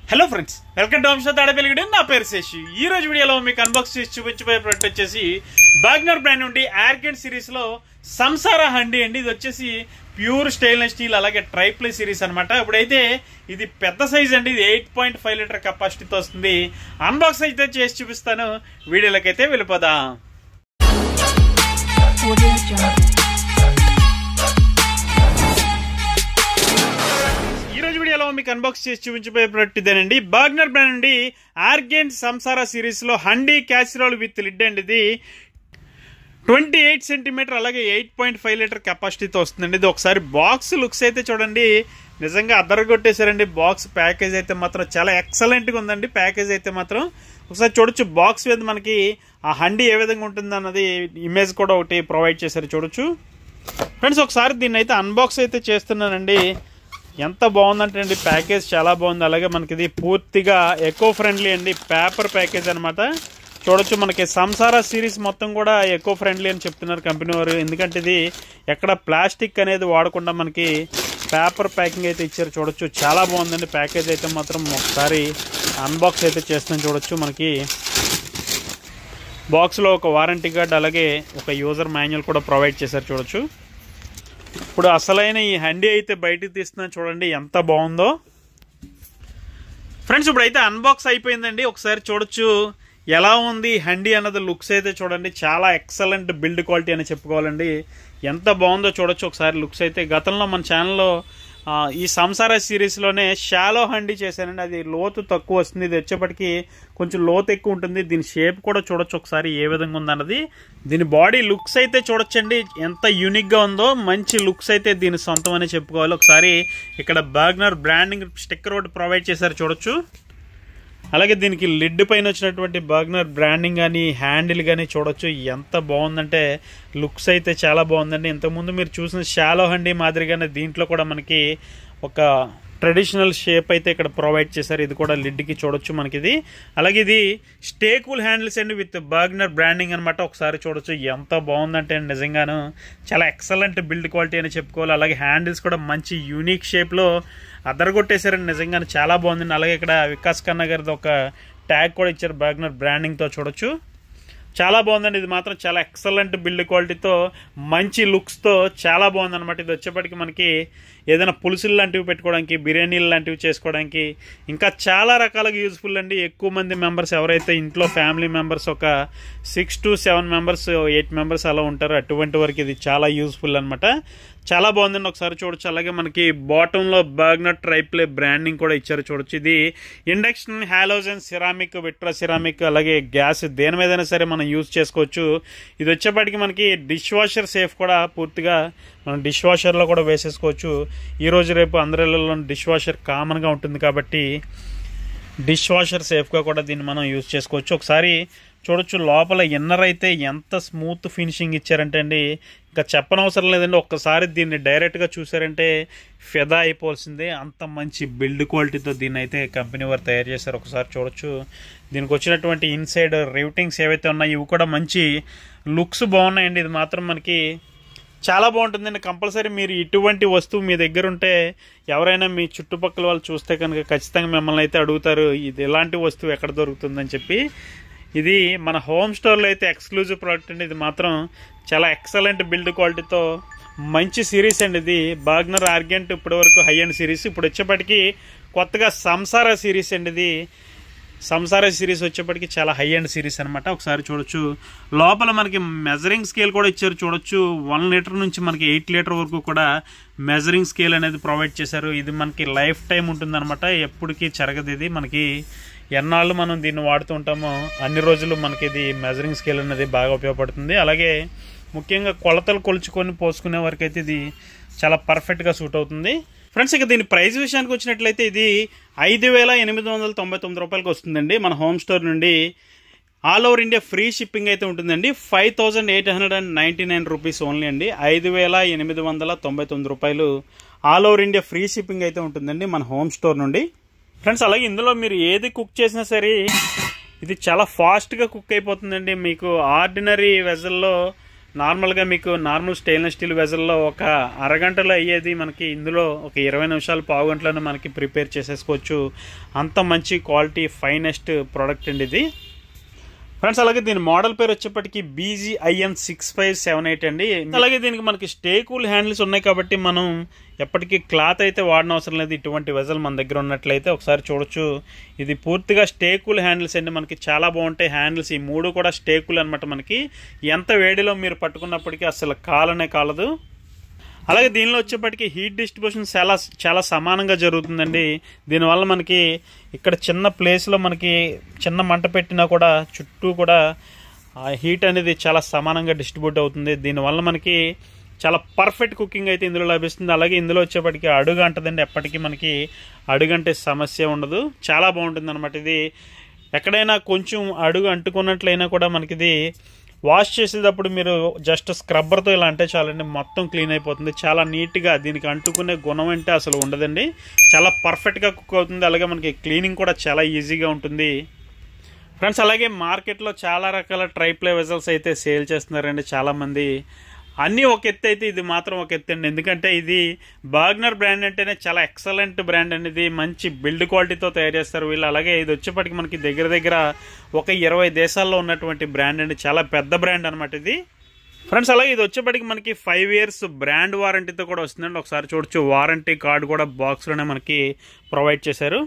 Hello friends, welcome to వంశ తాడపల్లి. నా పేరు శేషి. ఈ రోజు వీడియోలో మీకు అన్బాక్స్ చేసి చూపించబోయే ప్రోడక్ట్ వచ్చేసి బాగ్నర్ బ్రాండ్ నుండి ఆర్గెంట్ సిరీస్ లో సంసారా హండీ అండి. ఇది వచ్చేసి ప్యూర్ స్టెయిన్లెస్ స్టీల్ అలాగే ట్రైప్లే సిరీస్ అనమాట. ఇప్పుడైతే ఇది పెద్ద సైజ్ అండి. ఇది 8.5 లీటర్ కెపాసిటీతో వస్తుంది. అన్బాక్స్ అయితే చేసి చూపిస్తాను. వీడియోలోకి అయితే వెళ్ళిపోదాం. వీడియోలో మీకు అన్బాక్స్ చేసి చూపించబోయే ప్రోడక్ట్ ఇదేనండి. బాగ్నర్ బ్రాండ్ నుండి ఆర్గెంట్ సంసారా సిరీస్ లో హండీ క్యాసిరోల్ విత్ లిడ్ అండి. ఇది 28 సెంటీమీటర్ అలాగే 8.5 లీటర్ కెపాసిటీతో వస్తుందండి. ఇది ఒకసారి బాక్స్ లుక్స్ అయితే చూడండి, నిజంగా అద్దరగొట్టేశారండి. బాక్స్ ప్యాకేజ్ అయితే మాత్రం చాలా ఎక్సలెంట్ గా ఉందండి. ప్యాకేజ్ అయితే మాత్రం ఒకసారి చూడొచ్చు. బాక్స్ మీద మనకి ఆ హండీ ఏ విధంగా ఉంటుంది అన్నది ఇమేజ్ కూడా ఒకటి ప్రొవైడ్ చేశారు, చూడొచ్చు ఫ్రెండ్స్. ఒకసారి దీన్ని అయితే అన్బాక్స్ అయితే చేస్తున్నానండి. ఎంత బాగుందంటే అండి, ప్యాకేజ్ చాలా బాగుంది. అలాగే మనకి ఇది పూర్తిగా ఎకో ఫ్రెండ్లీ అండి, పేపర్ ప్యాకేజ్ అనమాట. చూడొచ్చు మనకి సంసారా సిరీస్ మొత్తం కూడా ఎకో ఫ్రెండ్లీ అని చెప్తున్నారు కంపెనీ వారు. ఎందుకంటే ఇది ఎక్కడ ప్లాస్టిక్ అనేది వాడకుండా మనకి పేపర్ ప్యాకింగ్ అయితే ఇచ్చారు. చూడొచ్చు చాలా బాగుందండి ప్యాకేజ్ అయితే మాత్రం. ఒకసారి అన్బాక్స్ అయితే చేస్తాం. చూడొచ్చు మనకి బాక్స్లో ఒక వారంటీ కార్డ్ అలాగే ఒక యూజర్ మాన్యువల్ కూడా ప్రొవైడ్ చేశారు. చూడొచ్చు ఇప్పుడు అసలైన ఈ హండీ అయితే బయటికి తీస్తున్నాను, చూడండి ఎంత బాగుందో ఫ్రెండ్స్. ఇప్పుడైతే అన్బాక్స్ అయిపోయిందండి. ఒకసారి చూడొచ్చు ఎలా ఉంది హండీ అన్నది. లుక్స్ అయితే చూడండి, చాలా ఎక్సలెంట్ బిల్డ్ క్వాలిటీ అని చెప్పుకోవాలండి. ఎంత బాగుందో చూడొచ్చు ఒకసారి లుక్స్ అయితే. గతంలో మన ఛానల్లో ఈ సంసారా సిరీస్లోనే షాలో హండీ చేశానండి. అది లోతు తక్కువ వస్తుంది, ఇది వచ్చేప్పటికి కొంచెం లోతు ఎక్కువ ఉంటుంది. దీని షేప్ కూడా చూడొచ్చు ఒకసారి ఏ విధంగా ఉందన్నది. దీని బాడీ లుక్స్ అయితే చూడొచ్చండి ఎంత యూనిక్గా ఉందో. మంచి లుక్స్ అయితే దీని సొంతం అని చెప్పుకోవాలి. ఒకసారి ఇక్కడ బాగ్నర్ బ్రాండింగ్ స్టిక్కర్ ఒకటి ప్రొవైడ్ చేశారు, చూడొచ్చు. అలాగే దీనికి లిడ్ పైన వచ్చినటువంటి బాగ్నర్ బ్రాండింగ్ కానీ హ్యాండిల్ కానీ చూడొచ్చు ఎంత బాగుందంటే. లుక్స్ అయితే చాలా బాగుందండి. ఇంతకుముందు మీరు చూసిన షాలో హండీ మాదిరిగానే దీంట్లో కూడా మనకి ఒక ట్రెడిషనల్ షేప్ అయితే ఇక్కడ ప్రొవైడ్ చేశారు. ఇది కూడా లిడ్కి చూడొచ్చు మనకి ఇది. అలాగే ఇది స్టేకుల్ హ్యాండిల్స్ అండి విత్ బాగ్నర్ బ్రాండింగ్ అనమాట. ఒకసారి చూడొచ్చు ఎంత బాగుందంటే నిజంగాను చాలా ఎక్సలెంట్ బిల్డ్ క్వాలిటీ అని చెప్పుకోవాలి. అలాగే హ్యాండిల్స్ కూడా మంచి యూనిక్ షేప్లో అదరగొట్టేశారండి, నిజంగానే చాలా బాగుందండి. అలాగే ఇక్కడ వికాస్ ఖన్నా గారిది ఒక ట్యాగ్ కూడా ఇచ్చారు బాగ్నర్ బ్రాండింగ్తో, చూడొచ్చు చాలా బాగుందండి. ఇది మాత్రం చాలా ఎక్సలెంట్ బిల్డ్ క్వాలిటీతో మంచి లుక్స్తో చాలా బాగుందన్నమాట. ఇది వచ్చేప్పటికి మనకి ఏదైనా పులుసులు లాంటివి పెట్టుకోవడానికి, బిర్యానీలు లాంటివి చేసుకోవడానికి ఇంకా చాలా రకాలుగా యూజ్ఫుల్ అండి. ఎక్కువ మంది మెంబర్స్ ఎవరైతే ఇంట్లో ఫ్యామిలీ మెంబర్స్ ఒక 6 to 7 మెంబర్స్ 8 మెంబర్స్ అలా ఉంటారు, అటువంటి వరకు ఇది చాలా యూజ్ఫుల్ అనమాట. చాలా బాగుందండి, ఒకసారి చూడొచ్చు. అలాగే మనకి బాటంలో బాగ్నర్ ట్రైప్లే బ్రాండింగ్ కూడా ఇచ్చారు, చూడొచ్చు. ఇది ఇండక్షన్, హాలోజన్, సిరామిక్, విట్రా సిరామిక్ అలాగే గ్యాస్ దేని మీదైనా సరే మనం యూజ్ చేసుకోవచ్చు. ఇది వచ్చేప్పటికి మనకి డిష్ వాషర్ సేఫ్ కూడా పూర్తిగా మనం డిష్ వాషర్లో కూడా వేసేసుకోవచ్చు. ఈరోజు రేపు అందరిలో డిష్ వాషర్ కామన్గా ఉంటుంది కాబట్టి డిష్ వాషర్ సేఫ్గా కూడా దీన్ని మనం యూజ్ చేసుకోవచ్చు. ఒకసారి చూడొచ్చు లోపల ఇన్నర్ అయితే ఎంత స్మూత్ ఫినిషింగ్ ఇచ్చారంటే అండి ఇంకా చెప్పనవసరం లేదండి. ఒక్కసారి దీన్ని డైరెక్ట్గా చూసారంటే ఫిదా అయిపోవాల్సిందే. అంత మంచి బిల్డ్ క్వాలిటీతో దీన్ని అయితే కంపెనీ వారు తయారు చేశారు. ఒకసారి చూడొచ్చు దీనికి వచ్చినటువంటి ఇన్సైడ్ రివిటింగ్స్ ఏవైతే ఉన్నాయో ఇవి కూడా మంచి లుక్స్ బాగున్నాయండి. ఇది మాత్రం మనకి చాలా బాగుంటుందండి. కంపల్సరీ మీరు ఇటువంటి వస్తువు మీ దగ్గర ఉంటే ఎవరైనా మీ చుట్టుపక్కల వాళ్ళు చూస్తే కనుక ఖచ్చితంగా మిమ్మల్ని అయితే అడుగుతారు ఇది ఎలాంటి వస్తువు ఎక్కడ దొరుకుతుందని చెప్పి. ఇది మన హోమ్ స్టోర్లో అయితే ఎక్స్క్లూజివ్ ప్రోడక్ట్ అండి. ఇది మాత్రం చాలా ఎక్సలెంట్ బిల్డ్ క్వాలిటీతో మంచి సిరీస్ అండి. ఇది బాగ్నర్ ఆర్గెంట్ ఇప్పటి వరకు హై అండ్ సిరీస్. ఇప్పుడు వచ్చేప్పటికి కొత్తగా సంసారా సిరీస్ అండి. ఇది సంసారా సిరీస్ వచ్చేప్పటికి చాలా హై అండ్ సిరీస్ అనమాట. ఒకసారి చూడొచ్చు లోపల మనకి మెజరింగ్ స్కేల్ కూడా ఇచ్చారు, చూడొచ్చు. 1 లీటర్ నుంచి మనకి 8 లీటర్ వరకు కూడా మెజరింగ్ స్కేల్ అనేది ప్రొవైడ్ చేశారు. ఇది మనకి లైఫ్ టైం ఉంటుంది అనమాట, ఎప్పటికీ చెరగదు. ఇది మనకి ఎన్నాళ్ళు మనం దీన్ని వాడుతూ ఉంటామో అన్ని రోజులు మనకి ఇది మెజరింగ్ స్కేల్ అనేది బాగా ఉపయోగపడుతుంది. అలాగే ముఖ్యంగా కొలతలు కొలుచుకొని పోసుకునే వరకు అయితే ఇది చాలా పర్ఫెక్ట్గా సూట్ అవుతుంది ఫ్రెండ్స్. ఇక దీని ప్రైస్ విషయానికి వచ్చినట్లయితే ఇది 5,899 రూపాయలకి వస్తుందండి మన హోమ్ స్టోర్ నుండి. All over India free shipping అయితే ఉంటుందండి. 5,899 రూపీస్ ఓన్లీ అండి. 5,899 రూపాయలు all over India free shipping అయితే ఉంటుందండి మన హోమ్ స్టోర్ నుండి ఫ్రెండ్స్. అలాగే ఇందులో మీరు ఏది కుక్ చేసినా సరే ఇది చాలా ఫాస్ట్గా కుక్ అయిపోతుందండి. మీకు ఆర్డినరీ వెజల్లో నార్మల్గా మీకు నార్మల్ స్టెయిన్లెస్ స్టీల్ వెజల్లో ఒక అరగంటలో అయ్యేది మనకి ఇందులో ఒక 20 నిమిషాలు పావు గంటలోనే మనకి ప్రిపేర్ చేసేసుకోవచ్చు. అంత మంచి క్వాలిటీ ఫైనెస్ట్ ప్రోడక్ట్ అండి ఇది ఫ్రెండ్స్. అలాగే దీని మోడల్ పేరు వచ్చేప్పటికి BGIN 6578 అండి. అలాగే దీనికి మనకి స్టే కూల్ హ్యాండిల్స్ ఉన్నాయి కాబట్టి మనం ఎప్పటికీ క్లాత్ అయితే వాడిన అవసరం లేదు. ఇటువంటి వెజల్ మన దగ్గర ఉన్నట్లయితే ఒకసారి చూడొచ్చు. ఇది పూర్తిగా స్టే కూల్ హ్యాండిల్స్ అండి. మనకి చాలా బాగుంటాయి హ్యాండిల్స్. ఈ మూడు కూడా స్టే కూల్ అనమాట. మనకి ఎంత వేడిలో మీరు పట్టుకున్నప్పటికీ అసలు కాలనే కాలదు. అలాగే దీనిలో వచ్చేప్పటికి హీట్ డిస్ట్రిబ్యూషన్ చాలా సమానంగా జరుగుతుందండి. దీనివల్ల మనకి ఇక్కడ చిన్న ప్లేస్లో మనకి చిన్న మంట పెట్టినా కూడా చుట్టూ కూడా హీట్ అనేది చాలా సమానంగా డిస్ట్రిబ్యూట్ అవుతుంది. దీనివల్ల మనకి చాలా పర్ఫెక్ట్ కుకింగ్ అయితే ఇందులో లభిస్తుంది. అలాగే ఇందులో వచ్చేప్పటికి అడుగు అంటదండి. ఎప్పటికీ మనకి అడుగంటే సమస్య ఉండదు. చాలా బాగుంటుంది అనమాట. ఇది ఎక్కడైనా కొంచెం అడుగు అంటుకున్నట్లయినా కూడా మనకి ఇది వాష్ చేసేటప్పుడు మీరు జస్ట్ స్క్రబ్బర్తో ఇలా అంటే చాలండి, మొత్తం క్లీన్ అయిపోతుంది. చాలా నీట్గా దీనికి అంటుకునే గుణం అంటే అసలు ఉండదండి. చాలా పర్ఫెక్ట్గా కుక్ అవుతుంది. అలాగే మనకి క్లీనింగ్ కూడా చాలా ఈజీగా ఉంటుంది ఫ్రెండ్స్. అలాగే మార్కెట్లో చాలా రకాల ట్రైప్లే వెజల్స్ అయితే సేల్ చేస్తున్నారండి చాలామంది. అన్నీ ఒక ఎత్తు అయితే ఇది మాత్రం ఒక ఎత్తు అండి. ఎందుకంటే ఇది బాగ్నర్ బ్రాండ్ అంటేనే చాలా ఎక్సలెంట్ బ్రాండ్ అండి. ఇది మంచి బిల్డ్ క్వాలిటీతో తయారు చేస్తారు వీళ్ళు. అలాగే ఇది వచ్చేప్పటికి మనకి దగ్గర ఒక 20 దేశాల్లో ఉన్నటువంటి బ్రాండ్ అండి. చాలా పెద్ద బ్రాండ్ అనమాట ఇది ఫ్రెండ్స్. అలాగే ఇది వచ్చేప్పటికి మనకి 5 years బ్రాండ్ వారంటీతో కూడా వస్తుందండి. ఒకసారి చూడొచ్చు, వారంటీ కార్డు కూడా బాక్స్లోనే మనకి ప్రొవైడ్ చేశారు.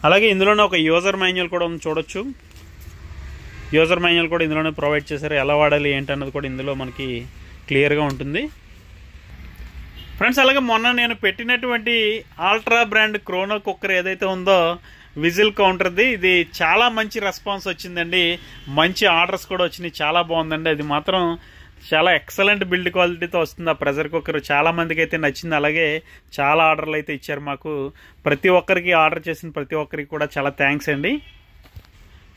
అలాగే ఇందులోనే ఒక యూజర్ మాన్యువల్ కూడా ఉంది, చూడొచ్చు. యూజర్ మాన్యువల్ కూడా ఇందులోనే ప్రొవైడ్ చేశారు. ఎలా వాడాలి ఏంటన్నది కూడా ఇందులో మనకి క్లియర్గా ఉంటుంది ఫ్రెండ్స్. అలాగే మొన్న నేను పెట్టినటువంటి ఆల్ట్రా బ్రాండ్ క్రోనో కుక్కర్ ఏదైతే ఉందో విజిల్ కౌంటర్ది, ఇది చాలా మంచి రెస్పాన్స్ వచ్చిందండి. మంచి ఆర్డర్స్ కూడా వచ్చినాయి. చాలా బాగుందండి. అది మాత్రం చాలా ఎక్సలెంట్ బిల్డ్ క్వాలిటీతో వస్తుంది ఆ ప్రెషర్ కుక్కర్. చాలా మందికి అయితే నచ్చింది. అలాగే చాలా ఆర్డర్లు అయితే ఇచ్చారు మాకు. ప్రతి ఒక్కరికి ఆర్డర్ చేసిన ప్రతి ఒక్కరికి కూడా చాలా థ్యాంక్స్ అండి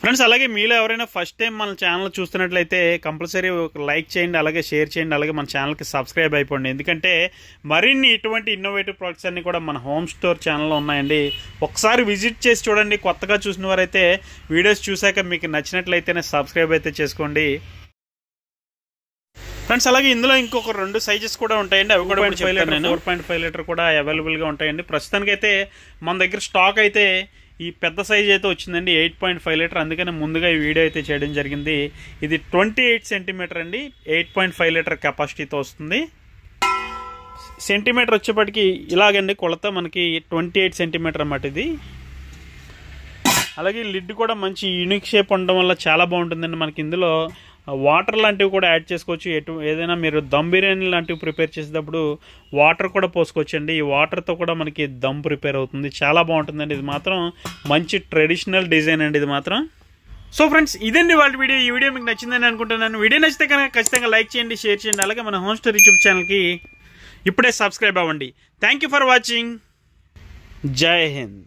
ఫ్రెండ్స్. అలాగే మీలో ఎవరైనా ఫస్ట్ టైం మన ఛానల్ చూస్తున్నట్లయితే కంపల్సరీ ఒక లైక్ చేయండి, అలాగే షేర్ చేయండి, అలాగే మన ఛానల్కి సబ్స్క్రైబ్ అయిపోండి. ఎందుకంటే మరిన్ని ఇటువంటి ఇన్నోవేటివ్ ప్రొడక్ట్స్ అన్ని కూడా మన హోమ్ స్టోర్ ఛానల్లో ఉన్నాయండి. ఒకసారి విజిట్ చేసి చూడండి. కొత్తగా చూసిన వారైతే వీడియోస్ చూశాక మీకు నచ్చినట్లయితేనే సబ్స్క్రైబ్ అయితే చేసుకోండి ఫ్రెండ్స్. అలాగే ఇందులో ఇంకొక 2 సైజెస్ కూడా ఉంటాయండి. అవి కూడా 4.5 లీటర్ కూడా అవైలబుల్గా ఉంటాయండి. ప్రస్తుతానికైతే మన దగ్గర స్టాక్ అయితే ఈ పెద్ద సైజ్ అయితే వచ్చిందండి, 8.5 లీటర్. అందుకని ముందుగా ఈ వీడియో అయితే చేయడం జరిగింది. ఇది 28 సెంటీమీటర్ అండి. 8.5 లీటర్ కెపాసిటీతో వస్తుంది. సెంటీమీటర్ వచ్చేప్పటికి ఇలాగండి కొలత మనకి 28 సెంటీమీటర్ అన్నమాట ఇది. అలాగే లిడ్ కూడా మంచి యూనిక్ షేప్ ఉండడం వల్ల చాలా బాగుంటుందండి. మనకి ఇందులో వాటర్ లాంటివి కూడా యాడ్ చేసుకోవచ్చు. ఏదైనా మీరు దమ్ బిర్యానీ లాంటివి ప్రిపేర్ చేసేటప్పుడు వాటర్ కూడా పోసుకోవచ్చండి. ఈ వాటర్తో కూడా మనకి దమ్ ప్రిపేర్ అవుతుంది. చాలా బాగుంటుందండి. ఇది మాత్రం మంచి ట్రెడిషనల్ డిజైన్ అండి ఇది మాత్రం. సో ఫ్రెండ్స్, ఇదండి వాళ్ళ వీడియో. ఈ వీడియో మీకు నచ్చిందని అనుకుంటున్నాను. వీడియో నచ్చితే కనుక ఖచ్చితంగా లైక్ చేయండి, షేర్ చేయండి. అలాగే మన హోమ్ స్టోర్ యూట్యూబ్ ఛానల్కి ఇప్పుడే సబ్స్క్రైబ్ అవ్వండి. Thank you for watching. జై హింద్.